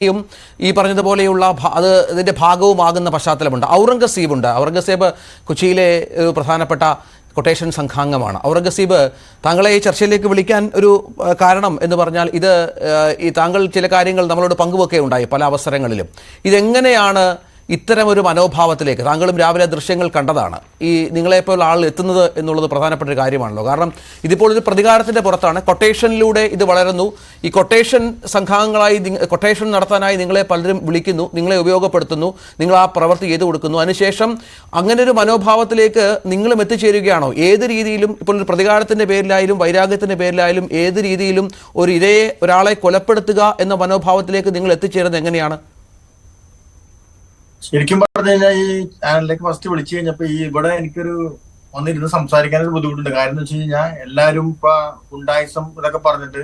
യും ഈ പറഞ്ഞതുപോലെയുള്ള അത് ഇതിൻ്റെ ഭാഗവുമാകുന്ന പശ്ചാത്തലമുണ്ട്. ഔറംഗസീബ് കൊച്ചിയിലെ ഒരു പ്രധാനപ്പെട്ട കൊട്ടേഷൻ സംഘാംഗമാണ്. ഔറംഗസീബ്, താങ്കളെ ഈ ചർച്ചയിലേക്ക് വിളിക്കാൻ ഒരു കാരണം എന്ന് പറഞ്ഞാൽ ഈ താങ്കൾ ചില കാര്യങ്ങൾ നമ്മളോട് പങ്കുവെക്കുകയുണ്ടായി പല അവസരങ്ങളിലും. ഇതെങ്ങനെയാണ് ഇത്തരമൊരു മനോഭാവത്തിലേക്ക്, താങ്കളും രാവിലെ ദൃശ്യങ്ങൾ കണ്ടതാണ്, ഈ നിങ്ങളെപ്പോലുള്ള ആൾ എത്തുന്നത് എന്നുള്ളത് പ്രധാനപ്പെട്ട ഒരു കാര്യമാണല്ലോ. കാരണം ഇതിപ്പോൾ ഒരു പ്രതികാരത്തിൻ്റെ പുറത്താണ്. കൊട്ടേഷനിലൂടെ ഇത് വളരുന്നു. ഈ കൊട്ടേഷൻ സംഘാംഗങ്ങളായി കൊട്ടേഷൻ നടത്താനായി നിങ്ങളെ പലരും വിളിക്കുന്നു, നിങ്ങളെ ഉപയോഗപ്പെടുത്തുന്നു, നിങ്ങൾ ആ പ്രവൃത്തി ചെയ്തു കൊടുക്കുന്നു. അതിനുശേഷം അങ്ങനെ ഒരു മനോഭാവത്തിലേക്ക് നിങ്ങളും എത്തിച്ചേരുകയാണോ? ഏത് രീതിയിലും, ഇപ്പോൾ ഒരു പ്രതികാരത്തിൻ്റെ പേരിലായാലും വൈരാഗ്യത്തിൻ്റെ പേരിലായാലും ഏത് രീതിയിലും ഒരാളെ കൊലപ്പെടുത്തുക എന്ന മനോഭാവത്തിലേക്ക് നിങ്ങൾ എത്തിച്ചേരുന്നത് എങ്ങനെയാണ്? ശരിക്കും പറഞ്ഞു കഴിഞ്ഞാൽ ഈ ചാനലിലേക്ക് ഫസ്റ്റ് വിളിച്ചു കഴിഞ്ഞപ്പോ ഇവിടെ എനിക്കൊരു വന്നിരുന്ന് സംസാരിക്കാനൊരു ബുദ്ധിമുട്ടുണ്ട്. കാര്യം എന്ന് വെച്ച് കഴിഞ്ഞാൽ എല്ലാവരും ഇപ്പൊ ഗുണ്ടായിസം ഇതൊക്കെ പറഞ്ഞിട്ട്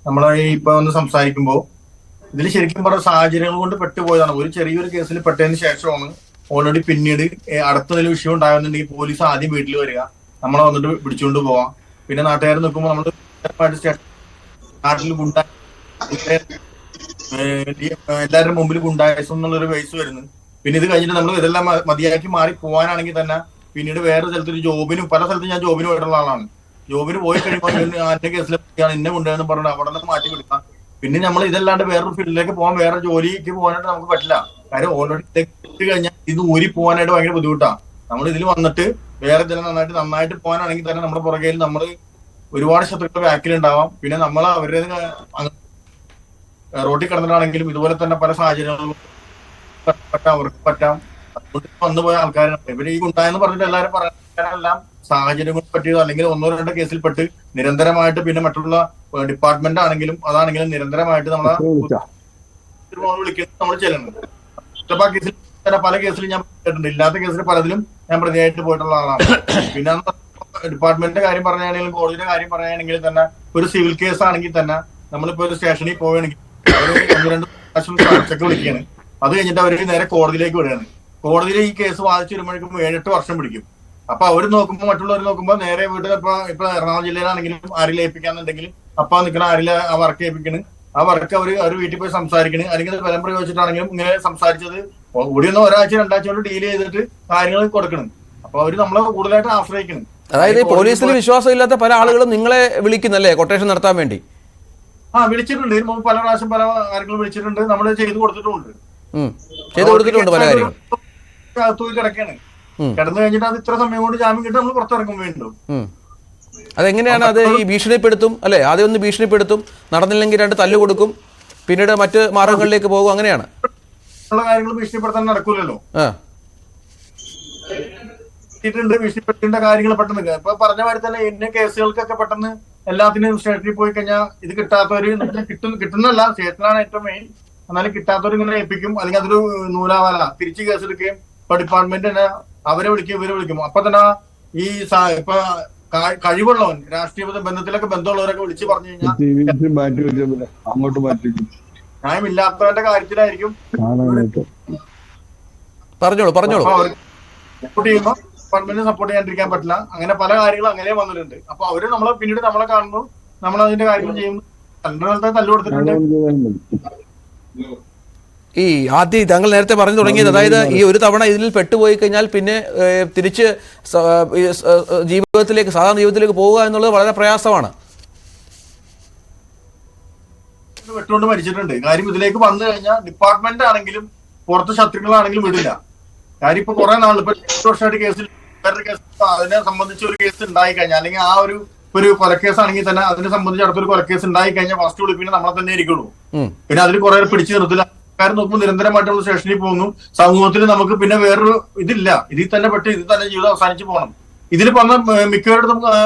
നമ്മളെ ഇപ്പൊ ഒന്ന് സംസാരിക്കുമ്പോ ഇതിൽ ശരിക്കും പറഞ്ഞ സാഹചര്യങ്ങൾ കൊണ്ട് പെട്ടുപോയതാണ്. ഒരു ചെറിയൊരു കേസിൽ പെട്ടതിന് ശേഷമാണ് ഓൾറെഡി പിന്നീട് അടുത്തതിൽ വിഷയം ഉണ്ടാകുന്നുണ്ടെങ്കിൽ പോലീസ് ആദ്യം വീട്ടിൽ വരിക, നമ്മളെ വന്നിട്ട് പിടിച്ചുകൊണ്ട് പോവാം. പിന്നെ നാട്ടുകാർ നിൽക്കുമ്പോൾ നമ്മൾ നാട്ടിൽ എല്ലാവരുടെ മുമ്പിൽ ഗുണ്ടായിസം എന്നുള്ളൊരു വയസ്സ് വരുന്നു. പിന്നെ ഇത് കഴിഞ്ഞിട്ട് നമ്മൾ ഇതെല്ലാം മതിയാക്കി മാറി പോകാനാണെങ്കിൽ തന്നെ പിന്നീട് വേറെ സ്ഥലത്തൊരു ജോബിനും, പല സ്ഥലത്തും ഞാൻ ജോബിന് പോയിട്ടുള്ള ആളാണ്. ജോബിന് പോയി കഴിയുമ്പോൾ എന്റെ കേസിലാണ് ഇന്നെ കൊണ്ടുവന്ന് പറഞ്ഞത് അവിടെ നിന്ന് മാറ്റി വിടുക. പിന്നെ നമ്മൾ ഇതല്ലാണ്ട് വേറൊരു ഫീൽഡിലേക്ക് പോകാൻ, വേറെ ജോലിക്ക് പോകാനായിട്ട് നമുക്ക് പറ്റില്ല. കാര്യം ഓൾറെഡി കഴിഞ്ഞാൽ ഇത് ഊരി പോകാനായിട്ട് ഭയങ്കര ബുദ്ധിമുട്ടാണ്. നമ്മൾ ഇതിൽ വന്നിട്ട് വേറെ ചില നന്നായിട്ട് പോകാനാണെങ്കിൽ തന്നെ നമ്മുടെ പുറകെ നമ്മൾ ഒരുപാട് ശത്രുക്കൾ ബാക്കിലുണ്ടാവാം. പിന്നെ നമ്മൾ അവരുടെ റോട്ടിൽ കിടന്നിട്ടാണെങ്കിലും ഇതുപോലെ തന്നെ പല സാഹചര്യങ്ങളും അവർക്ക് പറ്റാം. അതുകൊണ്ട് വന്നുപോയ ആൾക്കാരാണ് ഇവര്. ഈ ഗുണ്ടായെന്ന് പറഞ്ഞിട്ട് എല്ലാവരും പറയാനെല്ലാം സാഹചര്യങ്ങൾ പറ്റിയതോ അല്ലെങ്കിൽ ഒന്നോ രണ്ടോ കേസിൽ പെട്ട് നിരന്തരമായിട്ട് പിന്നെ മറ്റുള്ള ഡിപ്പാർട്ട്മെന്റ് ആണെങ്കിലും അതാണെങ്കിലും നിരന്തരമായിട്ട് നമ്മളെ വിളിക്കുന്നത് നമ്മൾ ചെല്ലുന്നത്. കേസിൽ പല കേസിലും ഞാൻ പോയിട്ടുണ്ട്. ഇല്ലാത്ത കേസിൽ പലതിലും ഞാൻ പ്രതിയായിട്ട് പോയിട്ടുള്ള ആളാണ്. പിന്നെ ഡിപ്പാർട്ട്മെന്റിന്റെ കാര്യം പറയുകയാണെങ്കിലും കോടതിയുടെ കാര്യം പറയുകയാണെങ്കിലും തന്നെ ഒരു സിവിൽ കേസ് ആണെങ്കിൽ തന്നെ നമ്മളിപ്പോ ഒരു സ്റ്റേഷനിൽ പോവുകയാണെങ്കിൽ അവർ 1-2 പ്രാവശ്യം സാക്ഷിയൊക്കെ വിളിക്കുകയാണ്. അത് കഴിഞ്ഞിട്ട് അവർ നേരെ കോടതിയിലേക്ക് വിടുകയാണ്. കോടതിയിൽ ഈ കേസ് വാദിച്ചു വരുമ്പോഴേക്കും 7-8 വർഷം പിടിക്കും. അപ്പൊ അവർ നോക്കുമ്പോൾ, മറ്റുള്ളവർ നോക്കുമ്പോൾ നേരെ വീട്ടിൽ ഇപ്പൊ എറണാകുളം ജില്ലയിലാണെങ്കിലും ആരിൽ ഏൽപ്പിക്കാന്നുണ്ടെങ്കിൽ അപ്പൊ നിൽക്കണ ആരിൽ ആ വർക്ക് ഏൽപ്പിക്കണ്, ആ വർക്ക് അവർ വീട്ടിൽ പോയി സംസാരിക്കണ്. അല്ലെങ്കിൽ ബലം പ്രയോഗിച്ചിട്ടാണെങ്കിലും ഇങ്ങനെ സംസാരിച്ചത് കൂടിയൊന്ന് ഒരാഴ്ച 2 ആഴ്ച കൊണ്ട് ഡീൽ ചെയ്തിട്ട് കാര്യങ്ങൾ കൊടുക്കണം. അപ്പൊ അവര് നമ്മളെ കൂടുതലായിട്ട് ആശ്രയിക്കണം. അതായത് പോലീസിൽ വിശ്വാസം ഇല്ലാത്ത പല ആളുകളും നിങ്ങളെ വിളിക്കുന്നല്ലേ കൊട്ടേഷൻ നടത്താൻ വേണ്ടി? വിളിച്ചിട്ടുണ്ട്. പല പ്രാവശ്യം പല കാര്യങ്ങളും വിളിച്ചിട്ടുണ്ട്. നമ്മൾ ചെയ്തു കൊടുത്തിട്ടുണ്ട്. പല കാര്യങ്ങളും കിടക്കാണ്. കിടന്നു കഴിഞ്ഞിട്ട് അത് ഇത്ര സമയം കൊണ്ട് ജാമ്യം കിട്ടും, നമ്മൾ പുറത്തിറങ്ങും വീണ്ടും. അതെങ്ങനെയാണ് അത്? ഈ ഭീഷണിപ്പെടുത്തും അല്ലെ? ആദ്യം ഒന്ന് ഭീഷണിപ്പെടുത്തും, നടന്നില്ലെങ്കിൽ 2 തല്ല് കൊടുക്കും, പിന്നീട് മറ്റ് മാർഗങ്ങളിലേക്ക് പോകും. അങ്ങനെയാണ് ഉള്ള കാര്യങ്ങൾ. ഭീഷണിപ്പെടുത്താൻ നടക്കൂലല്ലോ. ഭീഷണിപ്പെടുത്തേണ്ട കാര്യങ്ങൾ പെട്ടെന്ന് ഇപ്പൊ പറഞ്ഞ മാതിരി തന്നെ ഇന്ന കേസുകൾക്കൊക്കെ പെട്ടെന്ന് എല്ലാത്തിനും സ്റ്റേഷനിൽ പോയി കഴിഞ്ഞാൽ ഇത് കിട്ടാത്തവര് കിട്ടുന്നല്ല, സ്റ്റേഷനിലാണ് ഏറ്റവും മെയിൻ. എന്നാലും കിട്ടാത്തവർ ഇങ്ങനെ ഏൽപ്പിക്കും. അല്ലെങ്കിൽ അതൊരു നൂലാവാല തിരിച്ച് കേസെടുക്കുകയും ഇപ്പൊ ഡിപ്പാർട്ട്മെന്റ് തന്നെ അവരെ വിളിക്കും, ഇവരെ വിളിക്കും. അപ്പൊ തന്നെ ഈ ഇപ്പൊ കഴിവുള്ളവൻ, രാഷ്ട്രീയ ബന്ധത്തിലൊക്കെ ബന്ധമുള്ളവരൊക്കെ വിളിച്ച് പറഞ്ഞു കഴിഞ്ഞാൽ ന്യായമില്ലാത്തവന്റെ കാര്യത്തിലായിരിക്കും സപ്പോർട്ട് ചെയ്യുമ്പോൾ ഡിപ്പാർട്ട്മെന്റിന് സപ്പോർട്ട് ചെയ്യാണ്ടിരിക്കാൻ പറ്റില്ല. അങ്ങനെ പല കാര്യങ്ങളും അങ്ങനെ വന്നിട്ടുണ്ട്. അപ്പൊ അവര് നമ്മളെ പിന്നീട് നമ്മളെ കാണുന്നു, നമ്മൾ അതിന്റെ കാര്യങ്ങൾ ചെയ്യുന്നു. തല്ലു കൊടുത്തിട്ടുണ്ട്. ഈ ആദ്യം താങ്കൾ നേരത്തെ പറഞ്ഞു തുടങ്ങിയത്, അതായത് ഈ ഒരു തവണ ഇതിൽ പെട്ടുപോയി കഴിഞ്ഞാൽ പിന്നെ തിരിച്ച് ജീവിതത്തിലേക്ക്, സാധാരണ ജീവിതത്തിലേക്ക് പോവുക എന്നുള്ളത് വളരെ പ്രയാസമാണ്. വെട്ടുകൊണ്ട് മരിച്ചിട്ടുണ്ട്. കാര്യം ഇതിലേക്ക് വന്നു കഴിഞ്ഞാൽ ഡിപ്പാർട്ട്മെന്റ് ആണെങ്കിലും പുറത്ത് ശത്രുക്കളാണെങ്കിലും വിടില്ല. കാര്യം ഇപ്പൊ കുറെ നാൾ, ഇപ്പൊ 8 വർഷമായിട്ട് കേസിൽ വേറൊരു കേസ്, അതിനെ സംബന്ധിച്ച് ഒരു കേസ് ഉണ്ടായി കഴിഞ്ഞാൽ, അല്ലെങ്കിൽ ആ ഒരു കൊലക്കേസ് ആണെങ്കിൽ തന്നെ അതിനെ സംബന്ധിച്ച് അടുത്തൊരു കൊലക്കേസ് ഉണ്ടായി കഴിഞ്ഞാൽ ഫസ്റ്റ് വിളിപ്പിന് നമ്മളെ തന്നെ ഇരിക്കുള്ളൂ. പിന്നെ അതിൽ കുറെ പിടിച്ചു നിർത്തില്ല. ആൾക്കാർ നോക്കുമ്പോൾ നിരന്തരമായിട്ടുള്ള സ്റ്റേഷനിൽ പോകുന്നു. സമൂഹത്തിൽ നമുക്ക് പിന്നെ വേറൊരു ഇതില്ല. ഇതിൽ തന്നെ പെട്ട് ഇതിൽ തന്നെ ജീവിതം അവസാനിച്ച് പോകണം. ഇതിൽ പറഞ്ഞ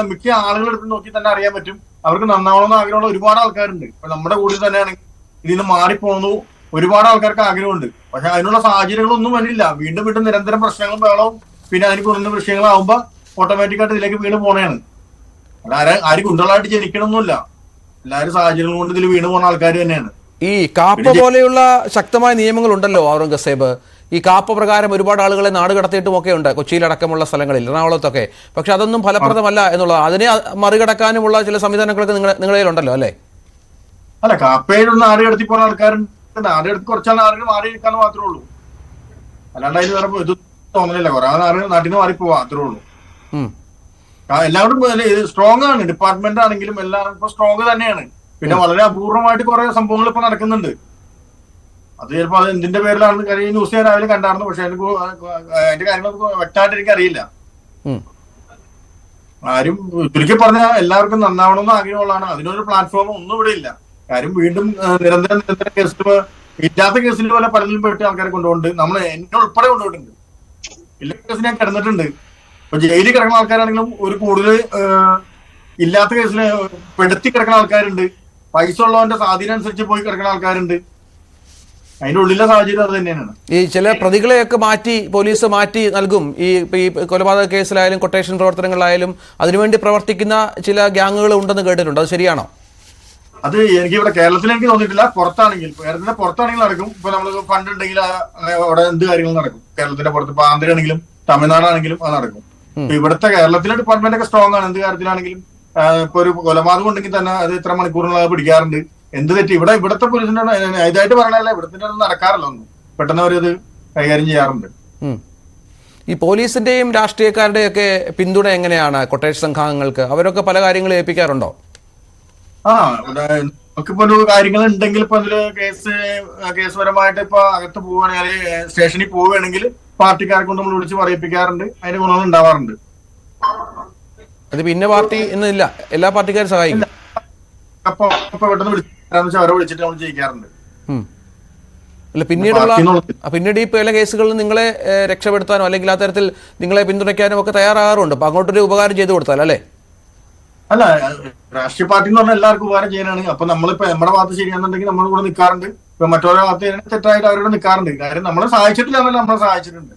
മിക്ക ആളുകളെടുത്ത് നോക്കി തന്നെ അറിയാൻ പറ്റും. അവർക്ക് നന്നാവണമെന്ന് ആഗ്രഹമുള്ള ഒരുപാട് ആൾക്കാരുണ്ട്. ഇപ്പൊ നമ്മുടെ കൂടെ തന്നെയാണെങ്കിൽ ഇതിൽ നിന്ന് മാറിപ്പോകുന്നു ഒരുപാട് ആൾക്കാർക്ക് ആഗ്രഹമുണ്ട്. പക്ഷെ അതിനുള്ള സാഹചര്യങ്ങളൊന്നും വരില്ല. വീണ്ടും വീണ്ടും നിരന്തരം പ്രശ്നങ്ങളും ബഹളവും പിന്നെ അതിന് കുറഞ്ഞ വിഷയങ്ങളാവുമ്പോ ഓട്ടോമാറ്റിക്കായിട്ട് ഇതിലേക്ക് വീണ് പോണേണ്. ആരും ഗുണ്ടകളായിട്ട് ജനിക്കണമെന്നില്ല. എല്ലാവരും സാഹചര്യങ്ങൾ കൊണ്ട് ഇതിൽ വീണ് പോകുന്ന ആൾക്കാർ തന്നെയാണ്. ഈ കാപ്പ പോലെയുള്ള ശക്തമായ നിയമങ്ങൾ ഉണ്ടല്ലോ ഔറംഗസേബ്. ഈ കാപ്പ പ്രകാരം ഒരുപാട് ആളുകളെ നാട് കടത്തിയിട്ടുമൊക്കെ ഉണ്ട്, കൊച്ചിയിലടക്കമുള്ള സ്ഥലങ്ങളിൽ, എറണാകുളത്തൊക്കെ. പക്ഷെ അതൊന്നും ഫലപ്രദമല്ല എന്നുള്ളത്. അതിനെ മറികടക്കാനുമുള്ള ചില സംവിധാനങ്ങളൊക്കെ നിങ്ങളുടെ കയ്യിലുണ്ടല്ലോ അല്ലേ? അല്ല, കാപ്പയിലൊന്നും നാട് കടത്തി പോകുന്ന ആൾക്കാരുണ്ട്. നാടെടുത്ത് കുറച്ചാൽ ആളുകൾ മാറി നിൽക്കാന്ന് മാത്രമേ ഉള്ളൂ. അല്ലാണ്ട് അതിന് വേറെ ഇത് തോന്നലില്ല. കുറെ ആളുകൾ നാട്ടിൽ നിന്ന് മാറി പോവാ, അത്രേ ഉള്ളൂ. എല്ലാവരും സ്ട്രോങ് ആണ്. ഡിപ്പാർട്ട്മെന്റ് ആണെങ്കിലും എല്ലാം ഇപ്പൊ സ്ട്രോങ് തന്നെയാണ്. പിന്നെ വളരെ അപൂർവമായിട്ട് കുറെ സംഭവങ്ങൾ ഇപ്പൊ നടക്കുന്നുണ്ട്. അത് ചിലപ്പോ അത് എന്തിന്റെ പേരിലാണെന്ന് കാര്യം ന്യൂസ് ഞാൻ രാവിലെ കണ്ടായിരുന്നു. പക്ഷെ എനിക്ക് അതിന്റെ കാര്യങ്ങൾ വ്യക്തമായിട്ട് എനിക്ക് അറിയില്ല. ആരും ചുരുക്കി പറഞ്ഞാൽ എല്ലാവർക്കും നന്നാവണമെന്ന് ആഗ്രഹമുള്ളതാണ്. അതിനൊരു പ്ലാറ്റ്ഫോം ഒന്നും ഇവിടെ ഇല്ല. കാര്യം വീണ്ടും നിരന്തരം കേസിൽ ഇല്ലാത്ത കേസിൽ പോലെ പലതിലും പോയിട്ട് ആൾക്കാരെ കൊണ്ടുപോകുന്നുണ്ട്. നമ്മൾ എന്നെ ഉൾപ്പെടെ കൊണ്ടുപോയിട്ടുണ്ട്. ഇല്ല കേസിൽ ഞാൻ കിടന്നിട്ടുണ്ട്. ഇപ്പൊ ജയിലിൽ കിടക്കുന്ന ആൾക്കാരാണെങ്കിലും ഒരു കൂടുതൽ ഇല്ലാത്ത കേസിൽ പെടുത്തി കിടക്കുന്ന ആൾക്കാരുണ്ട്. പൈസ ഉള്ളവന്റെ സ്വാധീനം അനുസരിച്ച് പോയി കിടക്കുന്ന ആൾക്കാരുണ്ട്. അതിന്റെ ഉള്ളിലെ സാഹചര്യം അത് തന്നെയാണ്. ഈ ചില പ്രതികളെയൊക്കെ മാറ്റി പോലീസ് മാറ്റി നൽകും. ഈ കൊലപാതക കേസിലായാലും കൊട്ടേഷൻ പ്രവർത്തനങ്ങളായാലും അതിനുവേണ്ടി പ്രവർത്തിക്കുന്ന ചില ഗ്യാങ്ങുകൾ ഉണ്ടെന്ന് കേട്ടിട്ടുണ്ട്. അത് ശരിയാണോ? അത് എനിക്ക് ഇവിടെ കേരളത്തിൽ എനിക്ക് തോന്നിയിട്ടില്ല. പുറത്താണെങ്കിൽ, കേരളത്തിന്റെ പുറത്താണെങ്കിൽ നടക്കും. ഇപ്പൊ നമ്മൾ ഫണ്ട് ഉണ്ടെങ്കിൽ അവിടെ എന്ത് കാര്യങ്ങളും നടക്കും. കേരളത്തിന്റെ പുറത്ത് ഇപ്പൊ ആന്ധ്രയാണെങ്കിലും തമിഴ്നാടാണെങ്കിലും അത് നടക്കും. ഇവിടുത്തെ കേരളത്തിലെ ഡിപ്പാർട്ട്മെന്റ് ഒക്കെ സ്ട്രോങ് ആണ്. എന്ത് കാര്യത്തിലാണെങ്കിലും ഇപ്പൊ ഒരു കൊലപാതകം ഉണ്ടെങ്കിൽ തന്നെ അത് ഇത്ര മണിക്കൂറിനുള്ളത് പിടിക്കാറുണ്ട്. എന്ത് തെറ്റി ഇവിടുത്തെ പോലീസിന്റെ ഇതായിട്ട് പറഞ്ഞല്ല, ഇവിടുത്തെ നടക്കാറല്ലോ ഒന്നും. പെട്ടെന്ന് അവരത് കൈകാര്യം ചെയ്യാറുണ്ട്. ഈ പോലീസിന്റെയും രാഷ്ട്രീയക്കാരുടെയും ഒക്കെ പിന്തുണ എങ്ങനെയാണ് കൊട്ടേഷൻ സംഘാംഗങ്ങൾക്ക്? അവരൊക്കെ പല കാര്യങ്ങളും ഏൽപ്പിക്കാറുണ്ടോ? നമുക്കിപ്പോ ഒരു കാര്യങ്ങൾ ഉണ്ടെങ്കിൽ ഇപ്പൊ അതില് കേസുപരമായിട്ട് ഇപ്പൊ അകത്ത് പോവുകയാണെങ്കിൽ സ്റ്റേഷനിൽ പോവുകയാണെങ്കിൽ പാർട്ടിക്കാരെ കൊണ്ട് നമ്മൾ വിളിച്ച് പറയിപ്പിക്കാറുണ്ട്. അതിന്റെ ഗുണങ്ങൾ ഉണ്ടാവാറുണ്ട്. അത് പിന്നെ പാർട്ടി എന്നില്ല, എല്ലാ പാർട്ടിക്കാരും സഹായിക്കും. അപ്പൊ പെട്ടെന്ന് വിളിച്ച് അവരെ വിളിച്ചിട്ട് നമ്മൾ ചെയ്യിക്കാറുണ്ട്. അല്ല പിന്നീട് ഈ പല കേസുകളിൽ നിങ്ങളെ രക്ഷപ്പെടുത്താനോ അല്ലെങ്കിൽ ആ തരത്തിൽ നിങ്ങളെ പിന്തുണയ്ക്കാനും ഒക്കെ തയ്യാറാകാറുണ്ട്. അപ്പൊ അങ്ങോട്ടൊരു ഉപകാരം ചെയ്തു കൊടുത്താൽ അല്ലേ? അല്ല, രാഷ്ട്രീയ പാർട്ടി എന്ന് പറഞ്ഞാൽ എല്ലാവർക്കും ഉപകാരം ചെയ്യാനാണ്. അപ്പൊ നമ്മളിപ്പോ നമ്മുടെ ഭാഗത്ത് ശരിയാണെന്നുണ്ടെങ്കിൽ നമ്മുടെ കൂടെ നിൽക്കാറുണ്ട്. ഇപ്പൊ മറ്റൊരു ഭാഗത്ത് തെറ്റായിട്ട് അവരോട് നിൽക്കാറുണ്ട്. കാര്യം നമ്മളെ സഹായിച്ചിട്ടില്ല എന്നല്ല, നമ്മളെ സഹായിച്ചിട്ടുണ്ട്.